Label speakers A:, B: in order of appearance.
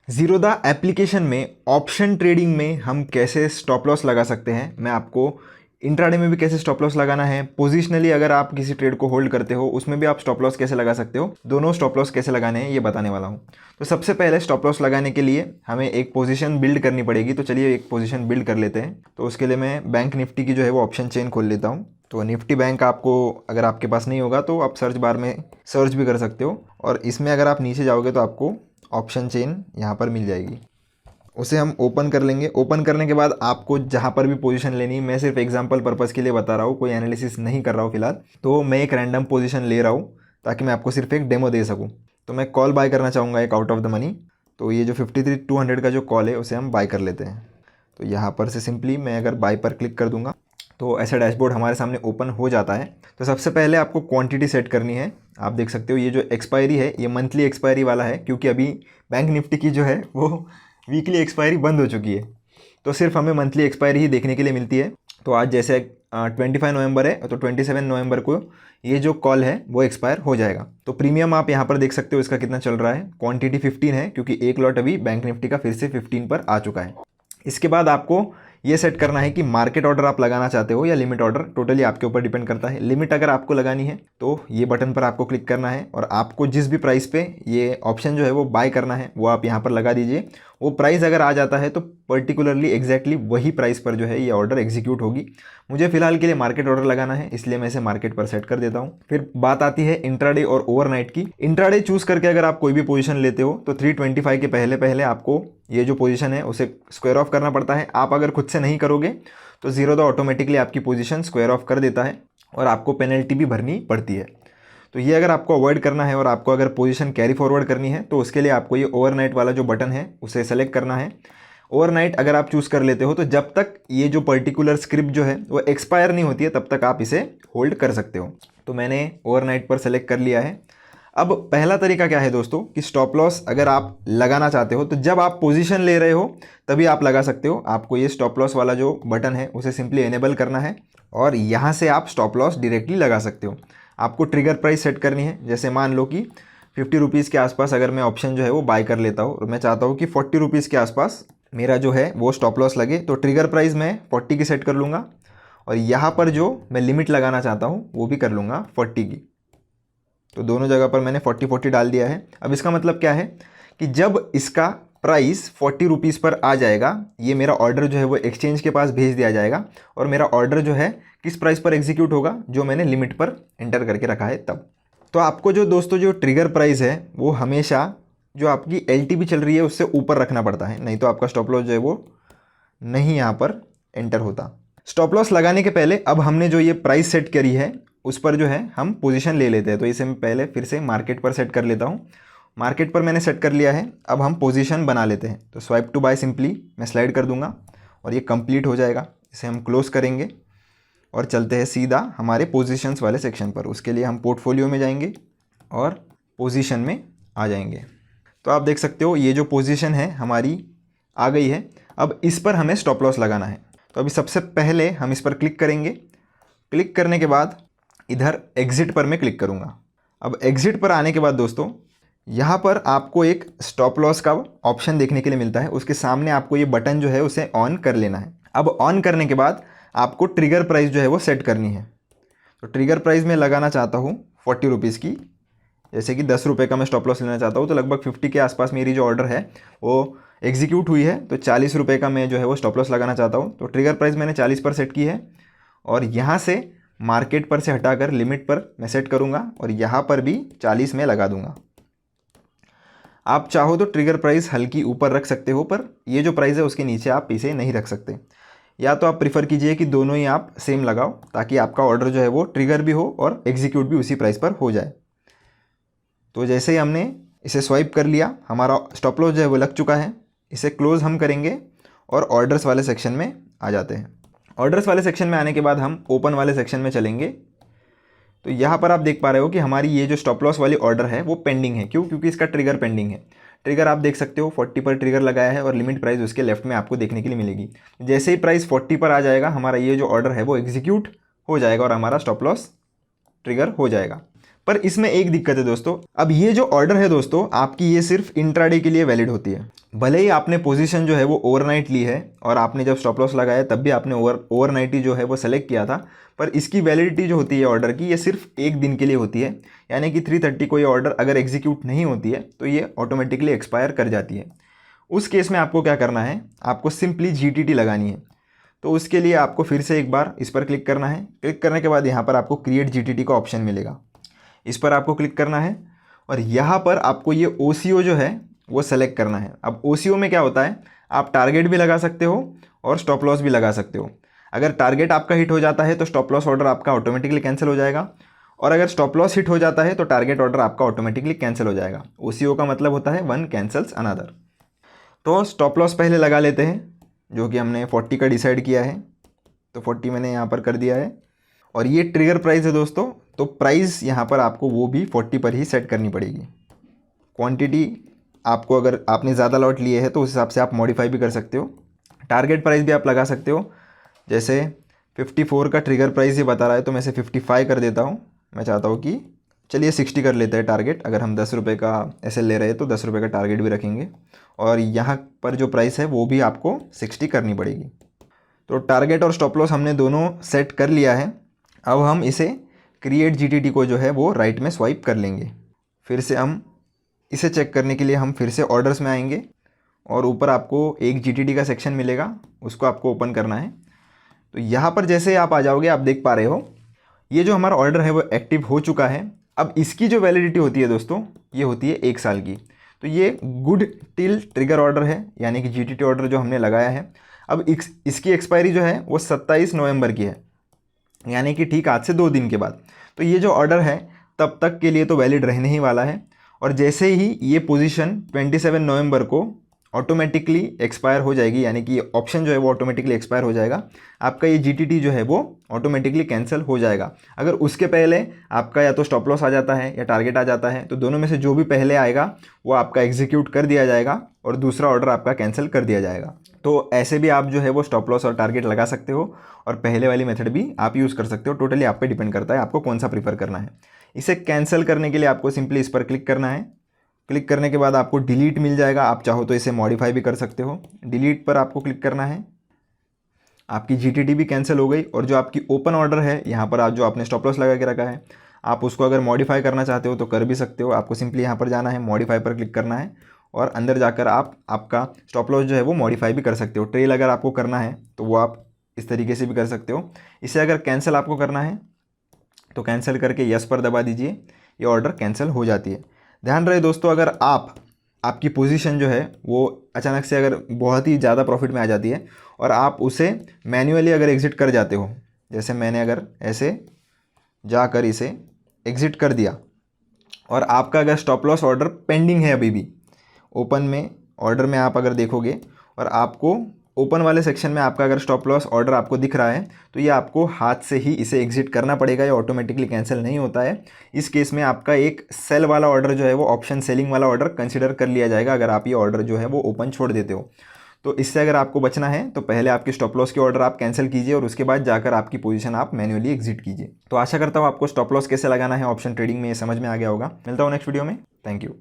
A: Zerodha application में option trading में हम कैसे स्टॉप लॉस लगा सकते हैं, मैं आपको इंट्राडे में भी कैसे स्टॉप लॉस लगाना है, पोजिशनली अगर आप किसी ट्रेड को होल्ड करते हो उसमें भी आप स्टॉप लॉस कैसे लगा सकते हो, दोनों स्टॉप लॉस कैसे लगाने हैं ये बताने वाला हूँ। तो सबसे पहले स्टॉप लॉस लगाने के लिए हमें एक पोजीशन बिल्ड करनी पड़ेगी। तो चलिए एक पोजीशन बिल्ड कर लेते हैं। तो उसके लिए मैं बैंक निफ्टी की जो है वो ऑप्शन चेन खोल लेता हूँ। तो निफ्टी बैंक आपको अगर आपके पास नहीं होगा तो आप सर्च बार में सर्च भी कर सकते हो, और इसमें अगर आप नीचे जाओगे तो आपको ऑप्शन चेन यहाँ पर मिल जाएगी। उसे हम ओपन कर लेंगे। ओपन करने के बाद आपको जहाँ पर भी पोजीशन लेनी है, मैं सिर्फ एग्जांपल पर्पस के लिए बता रहा हूँ, कोई एनालिसिस नहीं कर रहा हूँ फिलहाल। तो मैं एक रैंडम पोजीशन ले रहा हूँ ताकि मैं आपको सिर्फ एक डेमो दे सकूँ। तो मैं कॉल बाय करना चाहूँगा एक आउट ऑफ द मनी। तो ये जो 53,200 का जो कॉल है उसे हम बाय कर लेते हैं। तो यहाँ पर से सिंपली मैं अगर बाय पर क्लिक कर दूंगा तो ऐसा डैशबोर्ड हमारे सामने ओपन हो जाता है। तो सबसे पहले आपको क्वांटिटी सेट करनी है। आप देख सकते हो ये जो एक्सपायरी है ये मंथली एक्सपायरी वाला है, क्योंकि अभी बैंक निफ्टी की जो है वो वीकली एक्सपायरी बंद हो चुकी है। तो सिर्फ हमें मंथली एक्सपायरी ही देखने के लिए मिलती है। तो आज जैसे 25 नवंबर है तो 27 नवंबर को ये जो कॉल है वो एक्सपायर हो जाएगा। तो प्रीमियम आप यहाँ पर देख सकते हो इसका कितना चल रहा है। क्वांटिटी 15 है, क्योंकि एक लॉट अभी बैंक निफ्टी का फिर से 15 पर आ चुका है। इसके बाद आपको ये सेट करना है कि मार्केट ऑर्डर आप लगाना चाहते हो या लिमिट ऑर्डर, टोटली आपके ऊपर डिपेंड करता है। लिमिट अगर आपको लगानी है तो ये बटन पर आपको क्लिक करना है, और आपको जिस भी प्राइस पे ये ऑप्शन जो है वो बाय करना है वो आप यहाँ पर लगा दीजिए। वो प्राइस अगर आ जाता है तो पर्टिकुलरली एग्जैक्टली वही प्राइस पर जो है ये ऑर्डर एग्जीक्यूट होगी। मुझे फिलहाल के लिए मार्केट ऑर्डर लगाना है, इसलिए मैं इसे मार्केट पर सेट कर देता हूँ। फिर बात आती है इंट्राडे और ओवरनाइट की। इंट्राडे चूज करके अगर आप कोई भी पोजीशन लेते हो तो 325 के पहले पहले आपको ये जो पोजीशन है उसे स्क्वायर ऑफ करना पड़ता है। आप अगर खुद से नहीं करोगे तो ज़ीरोधा ऑटोमेटिकली आपकी पोजीशन स्क्वायर ऑफ कर देता है और आपको पेनल्टी भी भरनी पड़ती है। तो ये अगर आपको अवॉइड करना है और आपको अगर पोजीशन कैरी फॉरवर्ड करनी है तो उसके लिए आपको ये ओवरनाइट वाला जो बटन है उसे सेलेक्ट करना है। ओवरनाइट अगर आप चूज़ कर लेते हो तो जब तक ये जो पर्टिकुलर स्क्रिप्ट जो है वो एक्सपायर नहीं होती है तब तक आप इसे होल्ड कर सकते हो। तो मैंने ओवरनाइट पर सेलेक्ट कर लिया है। अब पहला तरीका क्या है दोस्तों कि स्टॉप लॉस अगर आप लगाना चाहते हो तो जब आप पोजीशन ले रहे हो तभी आप लगा सकते हो। आपको ये स्टॉप लॉस वाला जो बटन है उसे सिंपली एनेबल करना है और यहाँ से आप स्टॉप लॉस डायरेक्टली लगा सकते हो। आपको ट्रिगर प्राइस सेट करनी है। जैसे मान लो कि 50 रुपीज़ के आसपास अगर मैं ऑप्शन जो है वो बाय कर लेता हूँ और मैं चाहता हूँ कि 40 रुपीज़ के आसपास मेरा जो है वो स्टॉप लॉस लगे, तो ट्रिगर प्राइस मैं 40 की सेट कर लूँगा और यहाँ पर जो मैं लिमिट लगाना चाहता हूँ वो भी कर लूँगा 40 की। तो दोनों जगह पर मैंने 40 डाल दिया है। अब इसका मतलब क्या है कि जब इसका प्राइस 40 रुपीज़ पर आ जाएगा, ये मेरा ऑर्डर जो है वो एक्सचेंज के पास भेज दिया जाएगा और मेरा ऑर्डर जो है किस प्राइस पर एग्जीक्यूट होगा, जो मैंने लिमिट पर एंटर करके रखा है तब। तो आपको जो दोस्तों जो ट्रिगर प्राइस है वो हमेशा जो आपकी LTP चल रही है उससे ऊपर रखना पड़ता है, नहीं तो आपका स्टॉप लॉस जो है वो नहीं यहाँ पर एंटर होता। स्टॉप लॉस लगाने के पहले अब हमने जो ये प्राइस सेट करी है उस पर जो है हम पोजीशन ले लेते हैं। तो इसे मैं पहले फिर से मार्केट पर सेट कर लेता हूँ। मार्केट पर मैंने सेट कर लिया है। अब हम पोजीशन बना लेते हैं। तो स्वाइप टू बाय सिंपली मैं स्लाइड कर दूंगा और ये कंप्लीट हो जाएगा। इसे हम क्लोज करेंगे और चलते हैं सीधा हमारे पोजीशंस वाले सेक्शन पर। उसके लिए हम पोर्टफोलियो में जाएंगे और पोजीशन में आ जाएंगे। तो आप देख सकते हो ये जो पोजीशन है हमारी आ गई है। अब इस पर हमें स्टॉप लॉस लगाना है। तो अभी सबसे पहले हम इस पर क्लिक करेंगे। क्लिक करने के बाद इधर एग्जिट पर मैं क्लिक करूंगा। अब एग्जिट पर आने के बाद दोस्तों यहाँ पर आपको एक स्टॉप लॉस का ऑप्शन देखने के लिए मिलता है। उसके सामने आपको ये बटन जो है उसे ऑन कर लेना है। अब ऑन करने के बाद आपको ट्रिगर प्राइस जो है वो सेट करनी है। तो ट्रिगर प्राइस मैं लगाना चाहता हूँ 40 रुपीज़ की। जैसे कि 10 रुपये का मैं स्टॉप लॉस लेना चाहता हूँ तो लगभग 50 के आसपास मेरी जो ऑर्डर है वो एग्जीक्यूट हुई है। तो 40 रुपये का मैं जो है वो स्टॉप लॉस लगाना चाहता हूँ। तो ट्रिगर प्राइस मैंने 40 पर सेट की है और यहाँ से मार्केट पर से हटाकर लिमिट पर मैं सेट करूंगा और यहाँ पर भी 40 में लगा दूंगा। आप चाहो तो ट्रिगर प्राइस हल्की ऊपर रख सकते हो, पर ये जो प्राइस है उसके नीचे आप इसे नहीं रख सकते। या तो आप प्रीफर कीजिए कि दोनों ही आप सेम लगाओ ताकि आपका ऑर्डर जो है वो ट्रिगर भी हो और एग्जीक्यूट भी उसी प्राइस पर हो जाए। तो जैसे ही हमने इसे स्वाइप कर लिया, हमारा स्टॉप लॉस जो है वो लग चुका है। इसे क्लोज हम करेंगे और ऑर्डर्स वाले सेक्शन में आ जाते हैं। ऑर्डर्स वाले सेक्शन में आने के बाद हम ओपन वाले सेक्शन में चलेंगे। तो यहाँ पर आप देख पा रहे हो कि हमारी ये जो स्टॉप लॉस वाली ऑर्डर है वो पेंडिंग है। क्यों? क्योंकि इसका ट्रिगर पेंडिंग है। ट्रिगर आप देख सकते हो 40 पर ट्रिगर लगाया है और लिमिट प्राइस उसके लेफ्ट में आपको देखने के लिए मिलेगी। जैसे ही प्राइस 40 पर आ जाएगा हमारा ये जो ऑर्डर है वो एग्जीक्यूट हो जाएगा और हमारा स्टॉप लॉस ट्रिगर हो जाएगा। पर इसमें एक दिक्कत है दोस्तों। अब ये जो ऑर्डर है दोस्तों आपकी ये सिर्फ इंट्राडे के लिए वैलिड होती है। भले ही आपने पोजीशन जो है वो ओवरनाइट ली है और आपने जब स्टॉप लॉस लगाया तब भी आपने ओवरनाइट ही जो है वो सेलेक्ट किया था, पर इसकी वैलिडिटी जो होती है ऑर्डर की, ये सिर्फ एक दिन के लिए होती है। यानी कि 3:30 को ये ऑर्डर अगर एग्जीक्यूट नहीं होती है तो ये ऑटोमेटिकली एक्सपायर कर जाती है। उस केस में आपको क्या करना है, आपको सिंपली GTT लगानी है। तो उसके लिए आपको फिर से एक बार इस पर क्लिक करना है। क्लिक करने के बाद यहाँ पर आपको क्रिएट GTT का ऑप्शन मिलेगा, इस पर आपको क्लिक करना है और यहाँ पर आपको ये OCO जो है वो सेलेक्ट करना है। अब OCO में क्या होता है, आप टारगेट भी लगा सकते हो और स्टॉप लॉस भी लगा सकते हो। अगर टारगेट आपका हिट हो जाता है तो स्टॉप लॉस ऑर्डर आपका ऑटोमेटिकली कैंसिल हो जाएगा, और अगर स्टॉप लॉस हिट हो जाता है तो टारगेट ऑर्डर आपका ऑटोमेटिकली कैंसिल हो जाएगा। OCO का मतलब होता है वन कैंसल्स अनदर। तो स्टॉप लॉस पहले लगा लेते हैं, जो कि हमने 40 का डिसाइड किया है, तो 40 मैंने यहाँ पर कर दिया है। और ये ट्रिगर प्राइस है दोस्तों, तो प्राइस यहाँ पर आपको वो भी 40 पर ही सेट करनी पड़ेगी। क्वांटिटी आपको, अगर आपने ज़्यादा लॉट लिए हैं तो उस हिसाब से आप मॉडिफाई भी कर सकते हो। टारगेट प्राइस भी आप लगा सकते हो, जैसे 54 का ट्रिगर प्राइस ये बता रहा है तो मैं इसे 55 कर देता हूँ। मैं चाहता हूँ कि चलिए 60 कर लेते हैं टारगेट। अगर हम 10 रुपये का SL ले रहे हैं तो 10 रुपये का टारगेट भी रखेंगे, और यहाँ पर जो प्राइस है वो भी आपको 60 करनी पड़ेगी। तो टारगेट और स्टॉप लॉस हमने दोनों सेट कर लिया है। अब हम इसे क्रिएट GTT को जो है वो राइट में स्वाइप कर लेंगे। फिर से हम इसे चेक करने के लिए हम फिर से ऑर्डर्स में आएंगे और ऊपर आपको एक GTT का सेक्शन मिलेगा, उसको आपको ओपन करना है। तो यहाँ पर जैसे आप आ जाओगे, आप देख पा रहे हो ये जो हमारा ऑर्डर है वो एक्टिव हो चुका है। अब इसकी जो वैलिडिटी होती है दोस्तों, ये होती है 1 साल की। तो ये गुड टिल ट्रिगर ऑर्डर है, यानी कि GTT ऑर्डर जो हमने लगाया है। अब इसकी एक्सपायरी जो है वो 27 नवंबर की है, यानी कि ठीक आज से 2 दिन के बाद। तो ये जो ऑर्डर है तब तक के लिए तो वैलिड रहने ही वाला है, और जैसे ही ये पोजीशन 27 नवंबर को ऑटोमेटिकली एक्सपायर हो जाएगी, यानी कि ये ऑप्शन जो है वो ऑटोमेटिकली एक्सपायर हो जाएगा, आपका ये GTT जो है वो ऑटोमेटिकली कैंसिल हो जाएगा। अगर उसके पहले आपका या तो स्टॉप लॉस आ जाता है या टारगेट आ जाता है, तो दोनों में से जो भी पहले आएगा वो आपका एग्जीक्यूट कर दिया जाएगा और दूसरा ऑर्डर आपका कैंसिल कर दिया जाएगा। तो ऐसे भी आप जो है वो स्टॉप लॉस और टारगेट लगा सकते हो, और पहले वाली मेथड भी आप यूज़ कर सकते हो। टोटली आप पे डिपेंड करता है आपको कौन सा प्रीफर करना है। इसे कैंसिल करने के लिए आपको सिंपली इस पर क्लिक करना है। क्लिक करने के बाद आपको डिलीट मिल जाएगा, आप चाहो तो इसे मॉडिफाई भी कर सकते हो। डिलीट पर आपको क्लिक करना है, आपकी GTT भी कैंसिल हो गई। और जो आपकी ओपन ऑर्डर है, यहाँ पर आप जो आपने स्टॉप लॉस लगा के रखा है, आप उसको अगर मॉडिफाई करना चाहते हो तो कर भी सकते हो। आपको सिंपली यहाँ पर जाना है, मॉडिफाई पर क्लिक करना है, और अंदर जाकर आप आपका स्टॉप लॉस जो है वो मॉडिफाई भी कर सकते हो। ट्रेल अगर आपको करना है तो वो आप इस तरीके से भी कर सकते हो। इसे अगर कैंसिल आपको करना है तो कैंसिल करके यस पर दबा दीजिए, ये ऑर्डर कैंसिल हो जाती है। ध्यान रहे दोस्तों, अगर आपकी पोजीशन जो है वो अचानक से अगर बहुत ही ज़्यादा प्रॉफिट में आ जाती है और आप उसे मैन्युअली अगर एग्ज़िट कर जाते हो, जैसे मैंने अगर ऐसे जाकर इसे एग्ज़िट कर दिया, और आपका अगर स्टॉप लॉस ऑर्डर पेंडिंग है अभी भी, ओपन में ऑर्डर में आप अगर देखोगे और आपको ओपन वाले सेक्शन में आपका अगर स्टॉप लॉस ऑर्डर आपको दिख रहा है, तो ये आपको हाथ से ही इसे एग्जिट करना पड़ेगा, ये ऑटोमेटिकली कैंसिल नहीं होता है। इस केस में आपका एक सेल वाला ऑर्डर जो है वो ऑप्शन सेलिंग वाला ऑर्डर कंसिडर कर लिया जाएगा, अगर आप ये ऑर्डर जो है वो ओपन छोड़ देते हो। तो इससे अगर आपको बचना है तो पहले आपके स्टॉप लॉस के ऑर्डर आप कैंसिल कीजिए और उसके बाद जाकर आपकी पोजीशन आप मैन्युअली एग्जिट कीजिए। तो आशा करता हूँ आपको स्टॉप लॉस कैसे लगाना है ऑप्शन ट्रेडिंग में ये समझ में आ गया होगा। मिलता हूँ नेक्स्ट वीडियो में। Thank you.